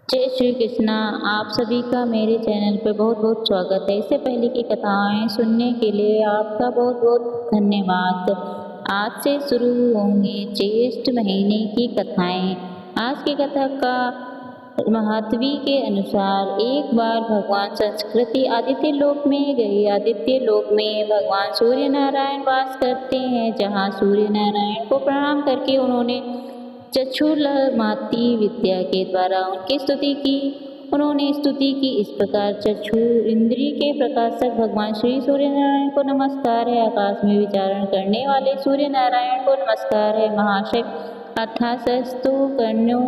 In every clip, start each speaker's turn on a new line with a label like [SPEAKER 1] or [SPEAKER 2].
[SPEAKER 1] जय श्री कृष्णा। आप सभी का मेरे चैनल पर बहुत बहुत स्वागत है। इससे पहले की कथाएं सुनने के लिए आपका बहुत बहुत धन्यवाद। आज से शुरू होंगे ज्येष्ठ महीने की कथाएं। आज की कथा का महात्वी के अनुसार एक बार भगवान संस्कृति आदित्य लोक में गई। आदित्य लोक में भगवान सूर्य नारायण वास करते हैं, जहाँ सूर्य नारायण को प्रणाम करके उन्होंने चक्षुर्लमाती विद्या के द्वारा उनकी स्तुति की। उन्होंने स्तुति की इस प्रकार: चक्षु इंद्रिय के प्रकाशक भगवान श्री सूर्य नारायण को नमस्कार है। आकाश में विचरण करने वाले सूर्य नारायण को नमस्कार है। महाशय अर्थात सहस्त्र कर्णों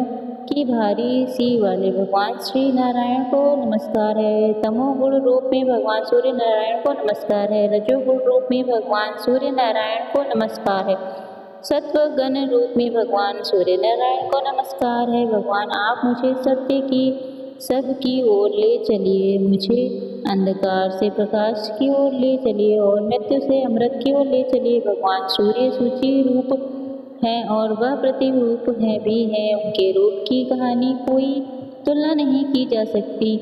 [SPEAKER 1] की भारी सी वाले भगवान श्री नारायण को नमस्कार है। तमोगुण रूप में भगवान सूर्य नारायण को नमस्कार है। रजोगुण रूप में भगवान सूर्य नारायण को नमस्कार है। सत्व गण रूप में भगवान सूर्य नारायण को नमस्कार है। भगवान आप मुझे सत्य की सब की ओर ले चलिए, मुझे अंधकार से प्रकाश की ओर ले चलिए और मृत्यु से अमृत की ओर ले चलिए। भगवान सूर्य सूची रूप है और वह प्रतिरूप है भी है। उनके रूप की कहानी कोई तुलना नहीं की जा सकती।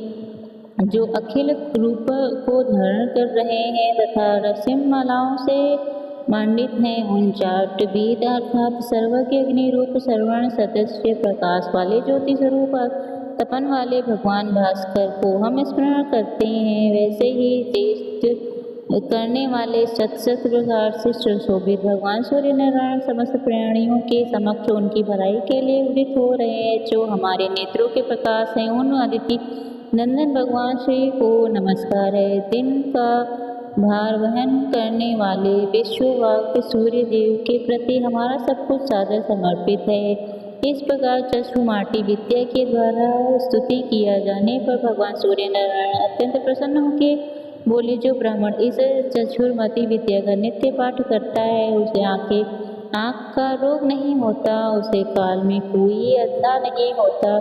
[SPEAKER 1] जो अखिल रूप को धारण कर रहे हैं तथा रसिम मालाओं से मंडित हैं, उन चार वेद अर्थात सर्वज्ञ अग्नि रूप श्रवण सदस्य प्रकाश वाले ज्योति स्वरूप तपन वाले भगवान भास्कर को हम स्मरण करते हैं। वैसे ही ज्येष्ठ करने वाले शत प्रकार से सुशोभित भगवान सूर्य नारायण समस्त प्राणियों के समक्ष उनकी भलाई के लिए उदित हो रहे हैं। जो हमारे नेत्रों के प्रकाश हैं, उन अदिति नंदन भगवान श्री को नमस्कार है। दिन का भार वहन करने वाले विश्ववाक्य सूर्य देव के प्रति हमारा सब कुछ सादर समर्पित है। इस प्रकार चक्षुमाटी विद्या के द्वारा स्तुति किया जाने पर भगवान सूर्य नारायण अत्यंत प्रसन्न होकर बोले, जो ब्राह्मण इस चक्षुर्मती विद्या का नित्य पाठ करता है, उसे आँख का रोग नहीं होता, उसे काल में कोई अंधा नहीं होता।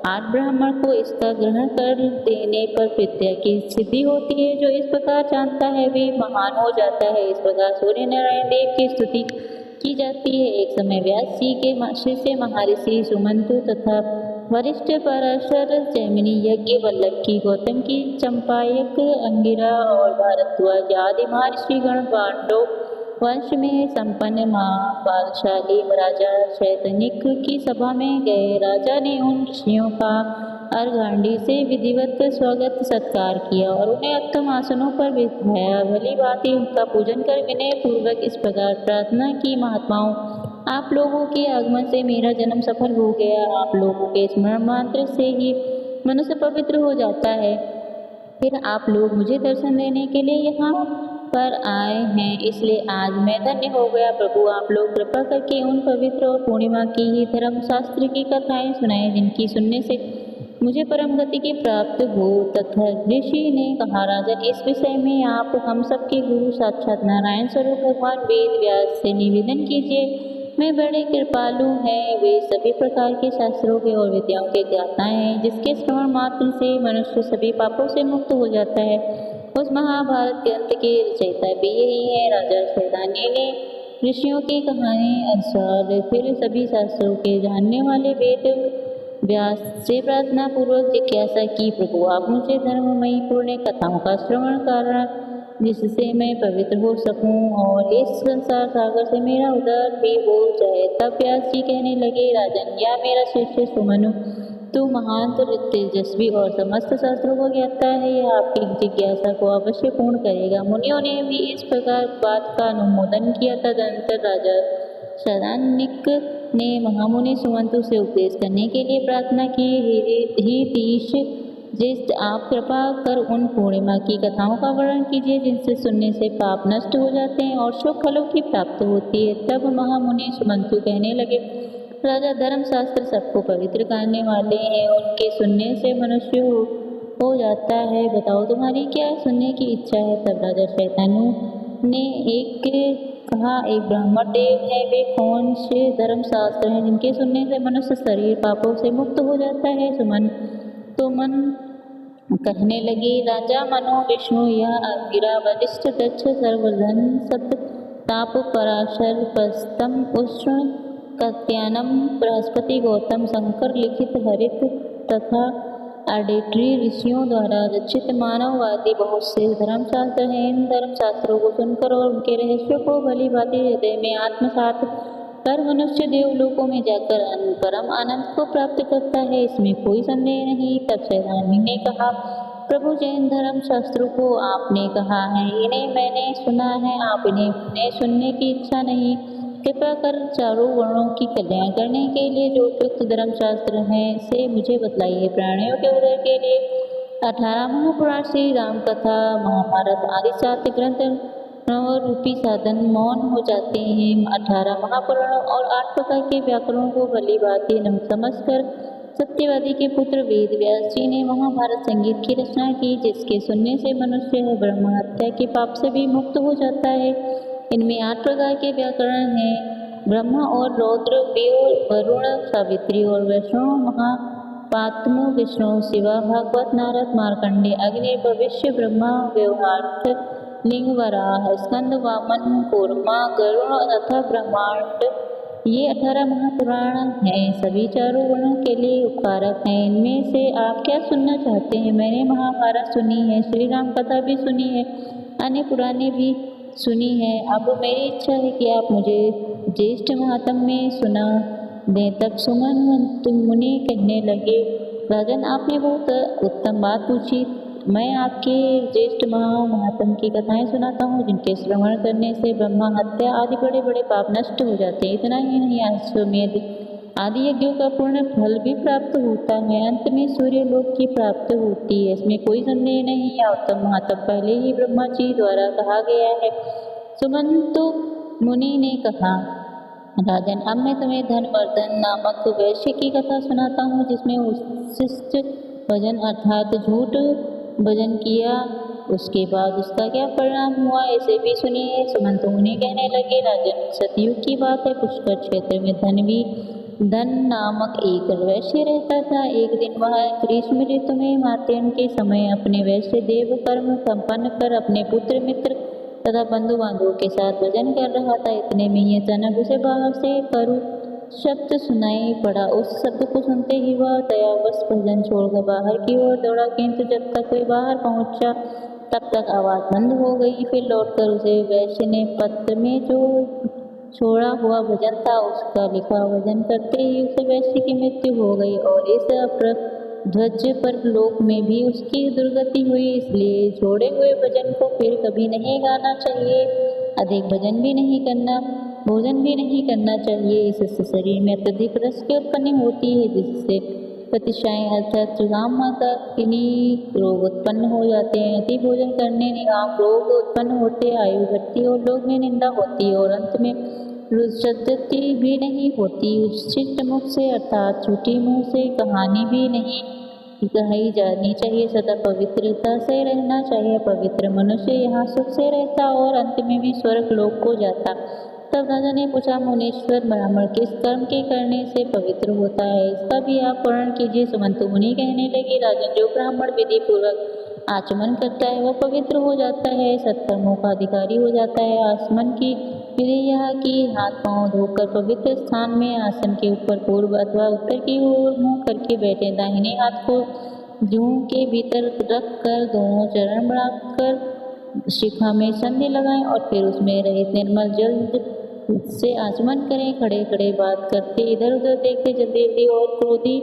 [SPEAKER 1] आठ ब्राह्मण को इसका ग्रहण कर देने पर विद्या की सिद्धि होती है। जो इस प्रकार जानता है वे महान हो जाता है। इस प्रकार सूर्य नारायण देव की स्तुति की जाती है। एक समय व्यास जी के शिष्य महर्षि सुमंतु तथा वरिष्ठ पराशर जैमिनी यज्ञ वल्लभ की गौतम की चंपायक अंगिरा और भारद्वाज आदि महर्षि गण पांडव वंश में संपन्न महाबलशाली राजा शैतनिक की सभा में गए। राजा ने उन ऋषियों का अर्घांडी से विधिवत स्वागत सत्कार किया और उन्हें उत्तम आसनों पर बिठाया। भली भांति उनका पूजन कर विनय पूर्वक इस प्रकार प्रार्थना की, महात्माओं, आप लोगों के आगमन से मेरा जन्म सफल हो गया। आप लोगों के स्मरण मात्र से ही मनुष्य पवित्र हो जाता है। फिर आप लोग मुझे दर्शन देने के लिए यहाँ पर आए हैं, इसलिए आज मैं धन्य हो गया। प्रभु आप लोग कृपा करके उन पवित्र और पूर्णिमा की ही धर्म शास्त्र की कथाएं सुनाएं, जिनकी सुनने से मुझे परम गति की प्राप्त हो। तथा ऋषि ने कहा, राजन, इस विषय में आप हम सबके गुरु साक्षात नारायण स्वरूप भगवान वेद व्यास से निवेदन कीजिए। वे बड़े कृपालु हैं। वे सभी प्रकार के शास्त्रों के और विद्याओं के ज्ञाता हैं, जिसके श्रवण मात्र से मनुष्य सभी पापों से मुक्त हो जाता है। उस महाभारत ग्रंथ के रचयिता भी यही है। राजा शैतानी ने ऋषियों की कहानी अनुसार फिर सभी शास्त्रों के जानने वाले वेद व्यास से प्रार्थना पूर्वक जिज्ञासा की, प्रभु आप मुझे धर्ममयी पूर्ण कथाओं का श्रवण कारण जिससे मैं पवित्र हो सकूं और इस संसार सागर से मेरा उद्धार भी हो जाए। तब व्यास जी कहने लगे, राजन, या मेरा शिष्य सुमनु, तू महान तेजस्वी और समस्त शास्त्रों को ज्ञाता है, यह आपकी जिज्ञासा को अवश्य पूर्ण करेगा। मुनियों ने भी इस प्रकार बात का अनुमोदन किया। तदनंतर राजा शैतानिक ने महामुनि सुमंतु से उपदेश करने के लिए प्रार्थना की, हे तीश ज्येष्ठ, आप कृपा कर उन पूर्णिमा की कथाओं का वर्णन कीजिए, जिनसे सुनने से पाप नष्ट हो जाते हैं और शुभ फलों की प्राप्ति होती है। तब महामुनि सुमंतु कहने लगे, राजा, धर्म शास्त्र सबको पवित्र करने वाले हैं, उनके सुनने से मनुष्य हो जाता है। बताओ तुम्हारी क्या सुनने की इच्छा है। तब राजा शैतानु ने कहा, एक ब्राह्मण देव है, वे कौन से धर्म शास्त्र हैं जिनके सुनने से मनुष्य शरीर पापों से मुक्त हो जाता है। सुमन कहने लगे, राजा, मनो, विष्णु, यह अंगिरा, वरिष्ठ, दक्ष, सर्वधन, सत, ताप, पराशर, पस्तम, उष्ण, कत्यानम, बृहस्पति, गौतम, शंकर, लिखित, हरित, तथा आर्बिट्री ऋषियों द्वारा रचित मानववादी बहुत से धर्मशास्त्र हैं। इन धर्मशास्त्रों को सुनकर और उनके रहस्यों को भली भांति हृदय में आत्मसात कर मनुष्य देवलोकों में जाकर परम आनंद को प्राप्त करता है, इसमें कोई संदेह नहीं। तब सैतानी ने कहा, प्रभु जैन धर्म शास्त्रों को आपने कहा है, इन्हें मैंने सुना है, आप इन्हें सुनने की इच्छा नहीं। कृपया कर चारों वर्णों की कल्याण करने के लिए जो उपयुक्त धर्म शास्त्र हैं से मुझे बतलाइए। प्राणियों के उदय के लिए 18 महापुराण, श्री राम कथा, महाभारत आदि 7 ग्रंथ रूपी साधन मौन हो जाते हैं। 18 महापुराणों और 8 प्रकार के व्याकरणों को भली भांति समझकर सत्यवादी के पुत्र वेद व्यास जी ने महाभारत संगीत की रचना की, जिसके सुनने से मनुष्य ब्रह्म हत्या के पाप से भी मुक्त हो जाता है। इनमें 8 प्रकार के व्याकरण हैं, ब्रह्मा और रौद्र, देव, वरुण, सावित्री और वैष्णव, महापात्म, विष्णु, शिवा, भागवत, नारद, मार्कंडे, अग्नि, भविष्य, ब्रह्मा, व्यवहार्थ, लिंग, वराह, स्कंद, वामन, कूर्मा, गरुण तथा ब्रह्मांड। ये 18 महापुराण हैं, सभी चारों वर्णों के लिए उपकारक हैं। इनमें से आप क्या सुनना चाहते हैं? मैंने महाभारत सुनी है, श्री राम कथा भी सुनी है, अन्य पुराणे भी सुनी है। अब मेरी इच्छा है कि आप मुझे ज्येष्ठ महात्म में सुना दें। तब सुमन मुनि कहने लगे, राजन, आपने बहुत उत्तम बात पूछी। मैं आपके ज्येष्ठ महात्म की कथाएं सुनाता हूँ, जिनके श्रवण करने से ब्रह्मा हत्या आदि बड़े बड़े पाप नष्ट हो जाते हैं। इतना ही नहीं, अश्वमेध आदि यज्ञों का पूर्ण फल भी प्राप्त होता है। अंत में सूर्य लोक की प्राप्त होती है, इसमें कोई संदेह नहीं। उत्तम महात्म पहले ही ब्रह्मा जी द्वारा कहा गया है। सुमंत मुनि ने कहा, राजन, अब मैं तुम्हें धनवर्धन नामक वैश्य की कथा सुनाता हूँ, जिसमें उच्छिष्ट भजन अर्थात झूठ भजन किया, उसके बाद उसका क्या परिणाम हुआ, इसे भी सुनिए। सुमंत मुनि कहने लगे, राजन, सतयुग की बात है। पुष्कर क्षेत्र में धन नामक एक वैश्य रहता था। एक दिन वह ग्रीष्म ऋतु में मातेन के समय अपने वैश्य देव कर्म संपन्न कर अपने पुत्र मित्र तथा बंधु बांधवों के साथ भजन कर रहा था। इतने में ही अचानक उसे बाहर से करु शब्द सुनाई पड़ा। उस शब्द को सुनते ही वह दयावश भजन छोड़कर बाहर की ओर दौड़ा, किंतु जब तक कोई बाहर पहुंचा तब तक आवाज बंद हो गई। फिर लौटकर उसे वैश्य ने पत्र में जो छोड़ा हुआ भजन था उसका लिखा भजन करते ही उसे वैश्य की मृत्यु हो गई और इस ध्वज पर लोक में भी उसकी दुर्गति हुई। इसलिए छोड़े हुए भजन को फिर कभी नहीं गाना चाहिए। अधिक भजन भी नहीं करना, भोजन भी नहीं करना चाहिए। इससे शरीर में अत्यधिक रस की उत्पत्ति होती है, जिससे प्रतिशाएं अर्थात जुगाम माता किन्हीं रोग उत्पन्न हो जाते हैं। अति भोजन करने निगाम रोग उत्पन्न होते, आयु घटती और लोग में निंदा होती है और अंत में रुद्धि भी नहीं होती। उच्छिष्ट मुख से अर्थात झूठी मुंह से कहानी भी नहीं कही जानी चाहिए। सदा पवित्रता से रहना चाहिए। पवित्र मनुष्य यहाँ सुख से रहता और अंत में भी स्वर्ग लोक को जाता। तब राजा ने पूछा, मुनीश्वर, ब्राह्मण किस कर्म के करने से पवित्र होता है, इसका भी आप वर्णन कीजिए। सुमंत मुनि कहने लगे, राजन, जो ब्राह्मण विधि पूर्वक आचमन करता है वह पवित्र हो जाता है, सत्कर्मों का अधिकारी हो जाता है। आचमन की विधि यह कि हाथ पांव धोकर पवित्र स्थान में आसन के ऊपर पूर्व अथवा उत्तर की ओर मुँह करके बैठे। दाहिने हाथ को जूं के भीतर रख कर दोनों चरण बढ़ाकर शिखा में संधि लगाएं और फिर उसमें रहित निर्मल जल से आचमन करें। खड़े खड़े बात करते, इधर उधर देखते, जल्दी और क्रोधी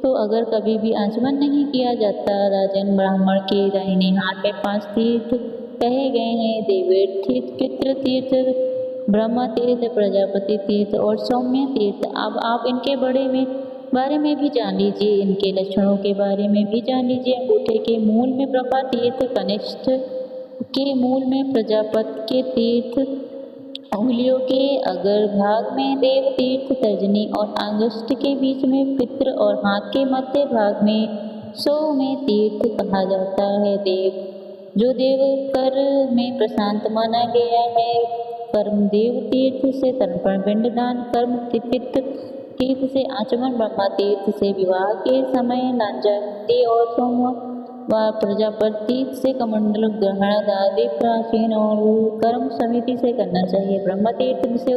[SPEAKER 1] तो अगर कभी भी आचमन नहीं किया जाता। राजन, ब्राह्मण के दाहिने हाथ में 5 तीर्थ कहे गए हैं, देवेर तीर्थ, पितृ तीर्थ, ब्रह्म तीर्थ, प्रजापति तीर्थ और सौम्य तीर्थ। अब आप इनके बारे में भी जान लीजिए, इनके लक्षणों के बारे में भी जान लीजिए। अंगूठे के मूल में ब्रह्मा तीर्थ, कनिष्ठ के मूल में प्रजापति के तीर्थ, उंगलियों के अग्र भाग में देव तीर्थ, तर्जनी और अंगुष्ठ के बीच में पितृ और हाथ के मध्य भाग में सौम्य तीर्थ कहा जाता है। जो देव कर में प्रशांत माना गया है। कर्म देव तीर्थ से तर्पण पिंडदान, कर्म पितृ तीर्थ से आचमन, ब्रह्मा तीर्थ से विवाह के समय लांजा और सोम व प्रजापति से कमंडल ग्रहण आदि प्राचीन और कर्म समिति से करना चाहिए। ब्रह्म तीर्थ से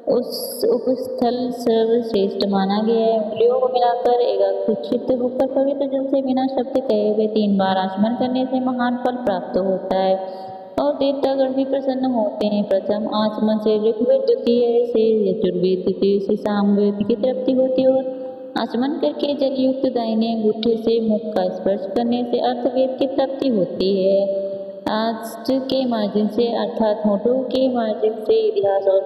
[SPEAKER 1] उस उपस्थल सर्वश्रेष्ठ माना गया है। उंगलियों को मिलाकर एकाग्रचित्त होकर पवित्र जल से बिना शब्द कहे हुए 3 बार आचमन करने से महान फल प्राप्त होता है और देवतागण भी प्रसन्न होते हैं। प्रथम आचमन से ऋग्वेद, द्वितीय से यजुर्वेद, तृतीय से सामवेद की तृप्ति होती है और आचमन करके जलयुक्त दाहिने अंगूठे से मुख का स्पर्श करने से अर्थवेद की प्राप्ति होती है। आज के मार्जिन से अर्थात होठों के मार्जिन से इतिहास और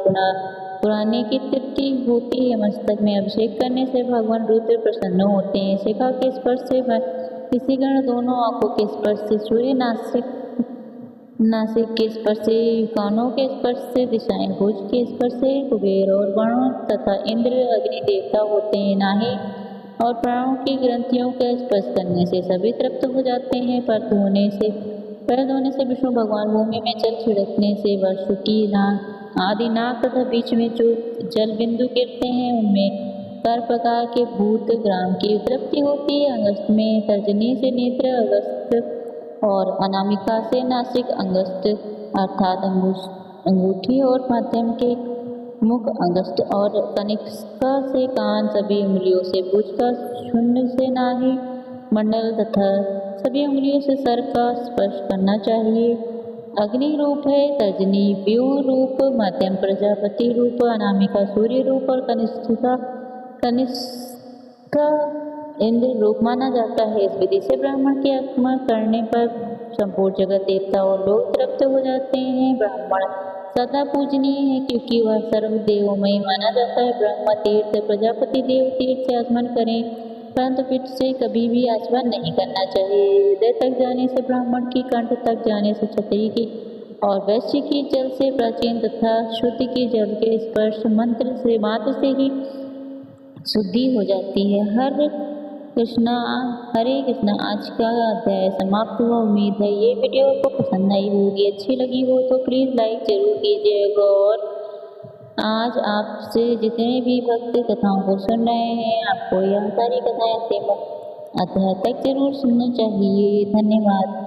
[SPEAKER 1] पुराने की तृप्ति होती है। मस्तक में अभिषेक करने से भगवान रुद्र प्रसन्न होते हैं। शिखा के स्पर्श से ऋषिगण, दोनों आंखों के स्पर्श से सूर्य, नासिक के स्पर्श से कानों के स्पर्श से दिशाएं, भुज के स्पर्श से कुबेर और वरुण तथा इंद्र अग्नि देवता होते हैं। नाभि और प्राणों की ग्रंथियों के स्पर्श करने से सभी तृप्त हो जाते हैं। पैर धोने से विष्णु भगवान, भूमि में जल छिड़कने से वासुकी आदि नाग तथा बीच में जो जल बिंदु गिरते हैं उनमें 4 प्रकार के भूत ग्राम की तृप्ति होती है। अगस्त में तर्जनी से नेत्र अगस्त और अनामिका से नासिक अंगस्त अर्थात अंगूठी और मध्यम के मुख अंगस्त और कनिष्का से कान, सभी उंगलियों से भुज का, शून्य से नाभि मंडल तथा सभी उंगलियों से सर का स्पर्श करना चाहिए। अग्नि रूप है तर्जनी, व्यूह रूप मध्यम, प्रजापति रूप अनामिका, सूर्य रूप और कनिष्का इंद्र रूप माना जाता है। इस विधि से ब्राह्मण के आचमन करने पर संपूर्ण जगत देवता और लोग तृप्त हो जाते हैं। ब्राह्मण सदा पूजनीय है क्योंकि वह सर्वदेवमय माना जाता है। ब्रह्म तीर्थ, प्रजापति देव तीर्थ से आचमन करें, परंतु पीठ से कभी भी आचमन नहीं करना चाहिए। हृदय तक जाने से ब्राह्मण की, कंठ तक जाने से क्षत्रिय की और वैश्य की, जल से प्राचीन तथा शुद्ध की जल के स्पर्श मंत्र से मात्र से ही शुद्धि हो जाती है। हरे कृष्णा। आज का अध्याय समाप्त हुआ। उम्मीद है ये वीडियो आपको पसंद आई होगी। अच्छी लगी हो तो प्लीज़ लाइक जरूर कीजिएगा और आज आपसे जितने भी भक्त कथाओं को सुन रहे हैं, आपको यह सारी कथाएं अध्याय तक जरूर सुननी चाहिए। धन्यवाद।